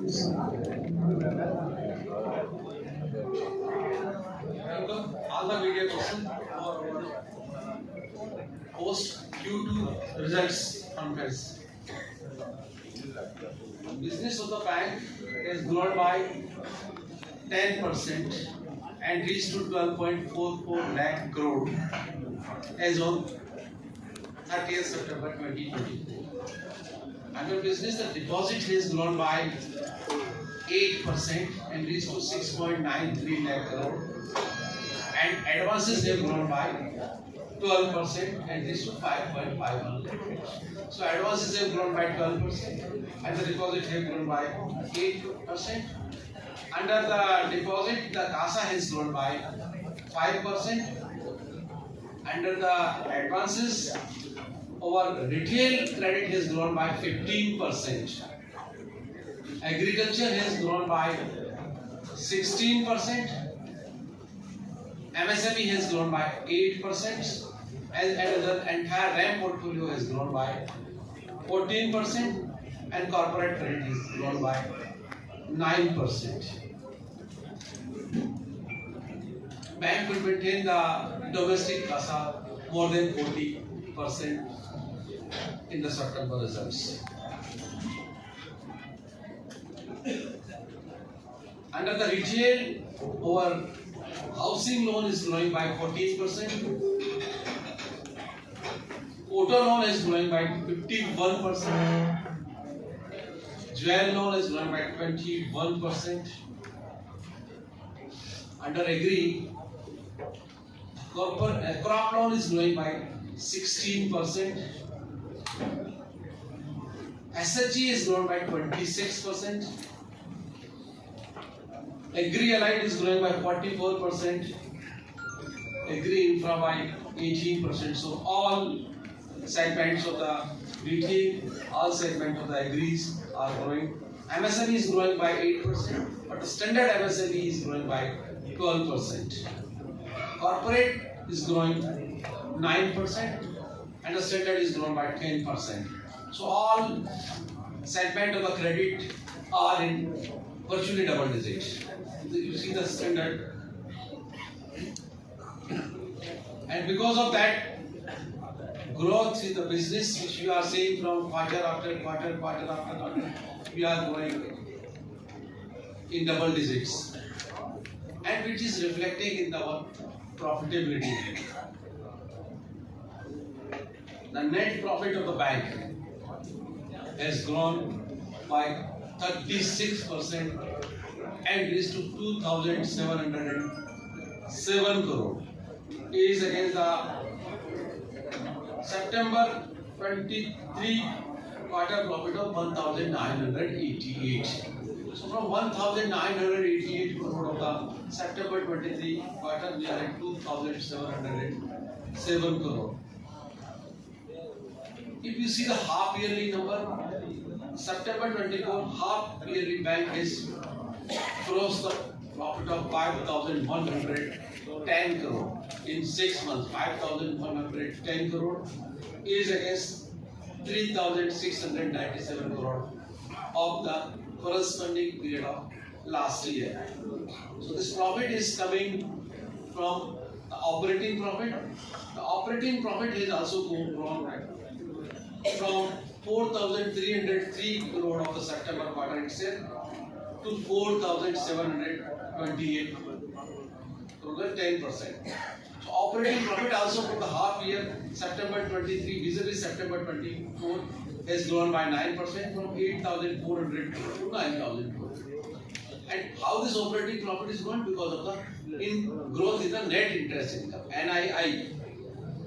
Welcome all the media person for post Q2 results conference. Business of the bank has grown by 10% and reached to 12.44 lakh crore as on 30th September 2024. Under business, the deposit has grown by 8% and reached to 6.93 lakh crore, and advances have grown by 12% and reached to 5.51 lakh crore. So advances have grown by 12% and the deposit have grown by 8%. Under the deposit, the CASA has grown by 5%. Under the advances, our retail credit has grown by 15%. Agriculture has grown by 16%. MSME has grown by 8%. And the entire RAM portfolio has grown by 14%. And corporate credit has grown by 9%. Bank will maintain the domestic CASA more than 40% in the September results. Under the retail, our housing loan is growing by 14%. Auto loan is growing by 51%. Jewel loan is growing by 21%. Under agri, crop loan is growing by 16%. SHG is grown by 26%. Agri allied is growing by 44%. Agri infra by 18%. So all segments of the retail, all segments of the agris are growing. MSME is growing by 8%, but the standard MSME is growing by 12%. Corporate is growing 9%, and the standard is grown by 10%. So all segments of the credit are in virtually double digits. You see the standard, and because of that growth in the business, which we are seeing from quarter after quarter, we are growing in double digits, and which is reflecting in our profitability. The net profit of the bank has grown by 36% and reached to 2,707 crore. It is against the September 23 quarter profit of 1,988. So from 1,988 crore of the September 23 quarter, we are at 2,707 crore. If you see the half yearly number, September 24 half yearly bank has crossed the profit of 5,110 crore in 6 months. 5,110 crore is against 3,697 crore of the corresponding period of last year. So this profit is coming from the operating profit. The operating profit has also grown from 4,303 crore of the September quarter itself to 4,728 crore, 10%. So operating profit also for the half year September 23 vis-a-vis September 24 has grown by 9% from 8,400 crore to 9,000 crore. And how this operating profit is grown? Because of the growth in the net interest income, NII.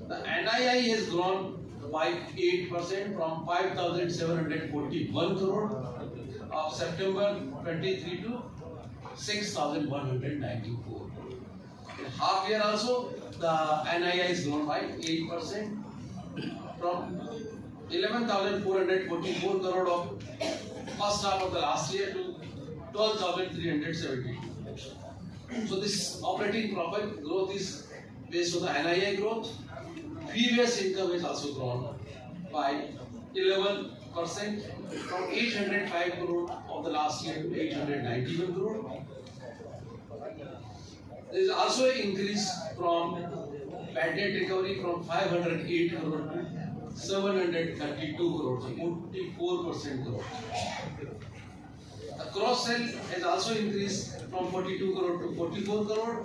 The NII has grown by 8% from 5,741 crore of September 23 to 6,194. In half year also, the NII is grown by 8% from 11,444 crore of first half of the last year to 12,370. So this operating profit growth is based on the NII growth. Fee-based income is also grown by 11% from 805 crore of the last year to 891 crore. There is also an increase from bad debt recovery from 508 crore to 732 crore, so 44% growth. The cross sell has also increased from 42 crore to 44 crore.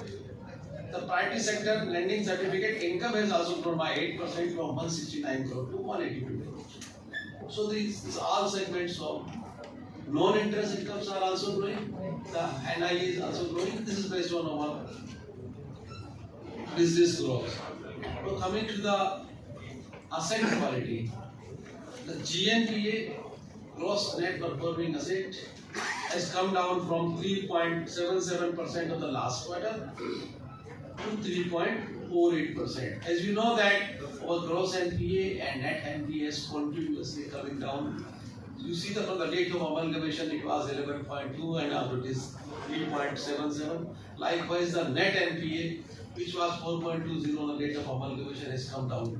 The priority sector lending certificate income has also grown by 8% from 169 crore to 182 crore. So these all segments of non-interest incomes are also growing. The NII is also growing. This is based on our business growth. So coming to the asset quality, the GNPA, gross net performing asset, has come down from 3.77% of the last quarter to 3.48%. As you know that our gross NPA and net NPA is continuously coming down. You see that from the date of amalgamation it was 11.2 and now it is 3.77. Likewise, the net NPA, which was 4.20 on the date of amalgamation, has come down to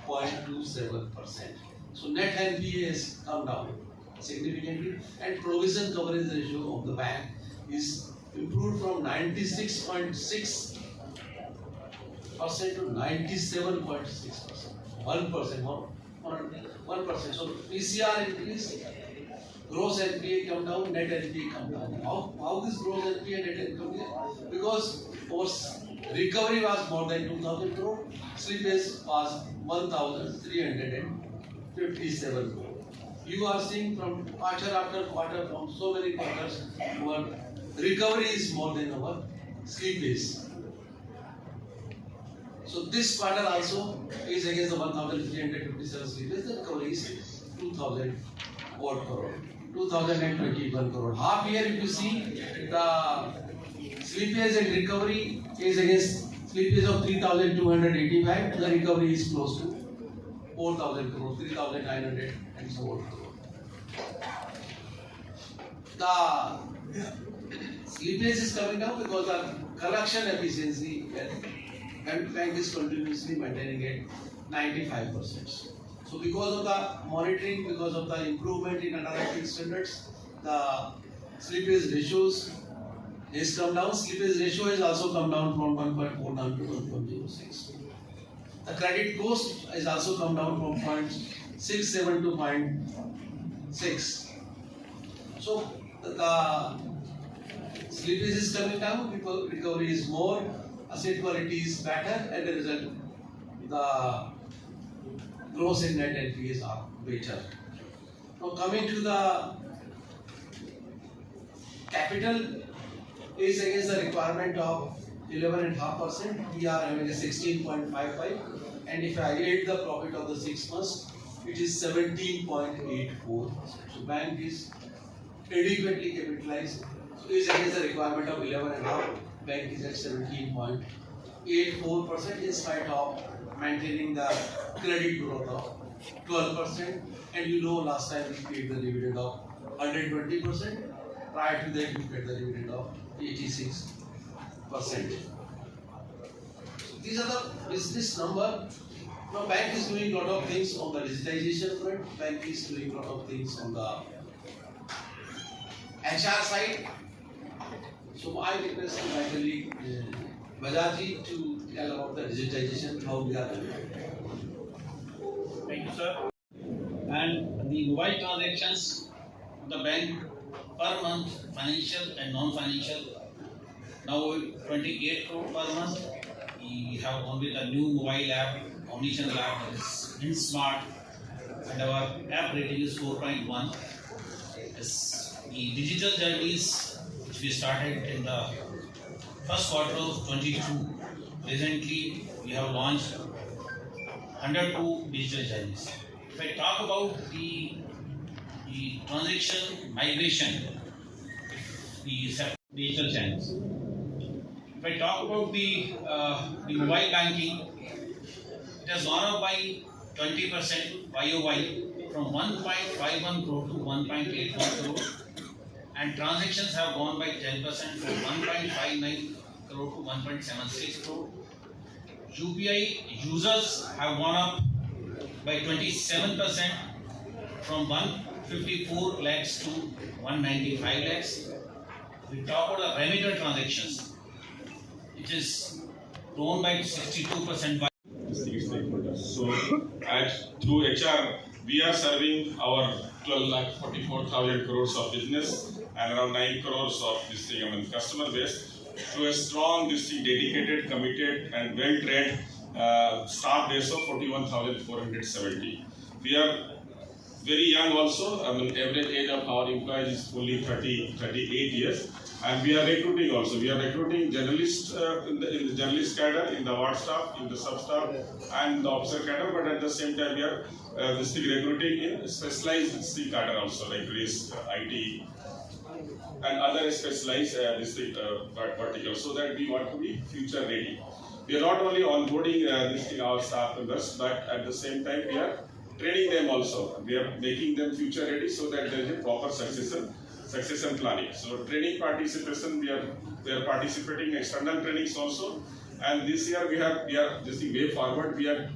0.27%. So net NPA has come down significantly, and provision coverage ratio of the bank is improved from 96.6% to 97.6%. 1%. So PCR increase, gross NPA come down, net NPA come down. How this gross NPA and net NPA? Because our recovery was more than 2,000 crore, slippage was 1,357 crore. You are seeing from quarter after quarter, from so many quarters, our recovery is more than our slippage. So this quarter also is against the 1,357 slippage. The recovery is 2,000 crore, 2,021 crore. Half year, if you see, the slippage and recovery is against slippage of 3,285. The recovery is close to 4,000 crore, 3,900 and so on. The slippage is coming down because the collection efficiency and bank is continuously maintaining at 95%. So because of the monitoring, because of the improvement in underwriting standards, the slippage ratios has come down. Slippage ratio has also come down from 1.4 down to 1.06. The credit cost has also come down from 0.67 to 0.6. So the slippage is coming down, recovery is more, asset quality is better, and as a result, the gross and net NPAs are better. Now coming to the capital is against the requirement of 11.5%. We are having a 16.55, and if I add the profit of the 6 months, it is 17.84. So bank is adequately capitalized. So is against the requirement of 11.5. Bank is at 17.84% in spite of maintaining the credit growth of 12%. And you know last time we paid the dividend of 120%. Prior to that we paid the dividend of 86%. So these are the business number. Now bank is doing a lot of things on the digitization front. Bank is doing a lot of things on the HR side. So I request my colleague Bajaji to tell about the digitization, how we are doing it. Thank you, sir. And the mobile transactions of the bank per month, financial and non-financial, now 28 crore per month. We have gone with a new mobile app, omnichannel app, that is InSmart, and our app rating is 4.1. The digital journeys which we started in the first quarter of 22. Presently, we have launched 102 digital journeys. If I talk about the transaction migration, the digital channels. If I talk about the mobile banking, it has gone up by 20% YOY from 1.51 crore to 1.81 crore, and transactions have gone by 10% from 1.59 crore to 1.76 crore. UPI users have gone up by 27% from 154 lakhs to 195 lakhs. We talk about the remitter transactions, which is grown by 62%. Stakeholders. So, through HR, we are serving our 12,44,000 crores of business and around 9 crores of customer base through a strong, dedicated, committed, and well-trained staff base of 41,470. We are very young also. Average age of our employees is only 38 years. And we are recruiting also. We are recruiting journalists in the journalist cadre, in the ward staff, in the sub staff, and the officer cadre. But at the same time, we are recruiting in specialized cadre also, like risk, IT, and other specialized verticals, so that we want to be future ready. We are not only onboarding our staff members, but at the same time, we are training them also. We are making them future ready, so that there is a proper succession planning. So training participation, we are participating in external trainings also, and this year we are this way forward. We are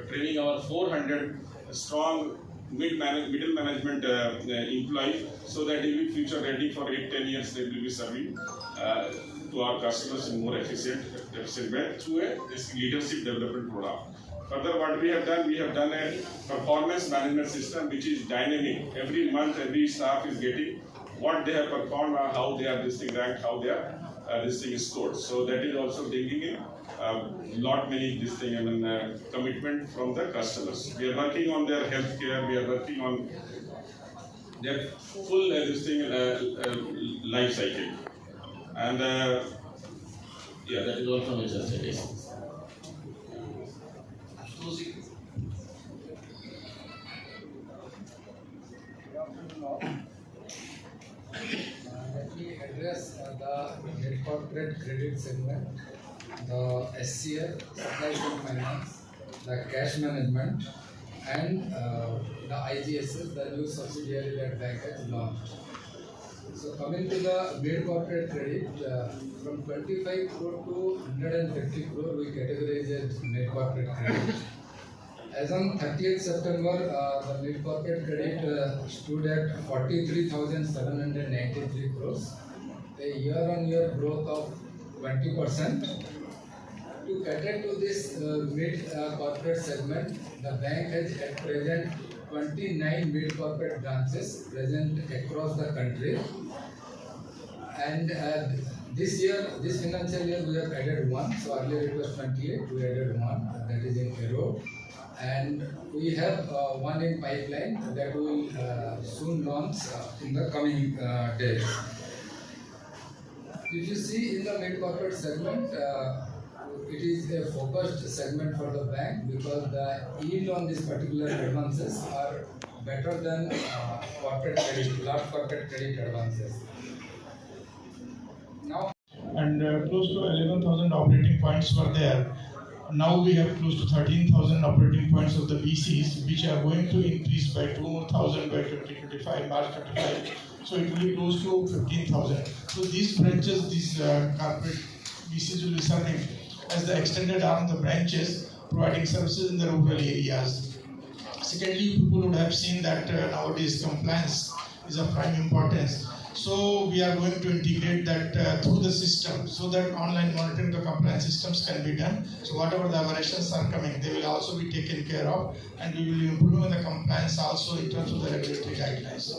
training our 400 strong middle management employees, so that they will be future ready for 8-10 years. They will be serving to our customers in more efficient way through this leadership development program. Further, what we have done a performance management system which is dynamic. Every month, every staff is getting what they have performed, how they are ranked, how they are scored. So that is also bringing in many commitment from the customers. We are working on their healthcare. We are working on their full life cycle. And that is all from HR. Let me address the mid-corporate credit segment, the SCF, supply chain finance, the cash management, and the IGSS, the new subsidiary that bank has launched. So coming to the mid-corporate credit, from 25 crore to 150 crore, we categorize as mid-corporate credit. As on 30th September, the mid-corporate credit stood at 43,793 crores, a year-on-year growth of 20%. To cater to this mid-corporate segment, the bank has at present 29 mid-corporate branches present across the country. And this financial year, we have added one. So earlier it was 28, we added one, that is in Erode. And we have one in pipeline that we will soon launch in the coming days. If you see in the mid-corporate segment, it is a focused segment for the bank because the yield on these particular advances are better than corporate credit, large corporate credit advances. Now, and close to 11,000 operating points were there. Now we have close to 13,000 operating points of the BCs, which are going to increase by 2,000 by 2025, March 25. So it will be close to 15,000. So these branches, these corporate BCs will be serving as the extended arm of the branches, providing services in the rural areas. Secondly, people would have seen that nowadays compliance is of prime importance. So we are going to integrate that through the system, so that online monitoring the compliance systems can be done. So whatever the aberrations are coming, they will also be taken care of, and we will improve the compliance also in terms of the regulatory guidelines.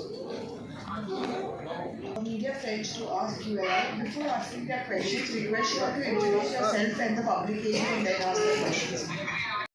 Media friends to ask Q&A. Before asking their questions, request you to introduce yourself and the publication and then ask the questions.